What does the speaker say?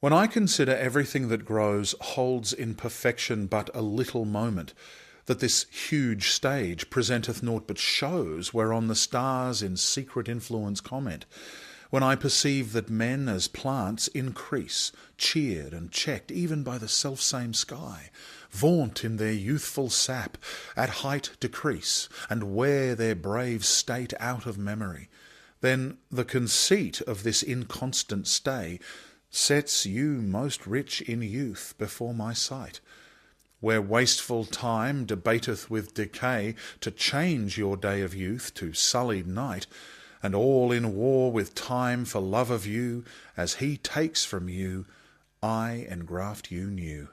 When I consider everything that grows holds in perfection but a little moment, that this huge stage presenteth naught but shows, whereon the stars in secret influence comment, when I perceive that men as plants increase, cheered and checked even by the selfsame sky, vaunt in their youthful sap, at height decrease, and wear their brave state out of memory, then the conceit of this inconstant stay sets you most rich in youth before my sight. Where wasteful time debateth with decay to change your day of youth to sullied night, and all in war with time for love of you, as he takes from you, I engraft you new.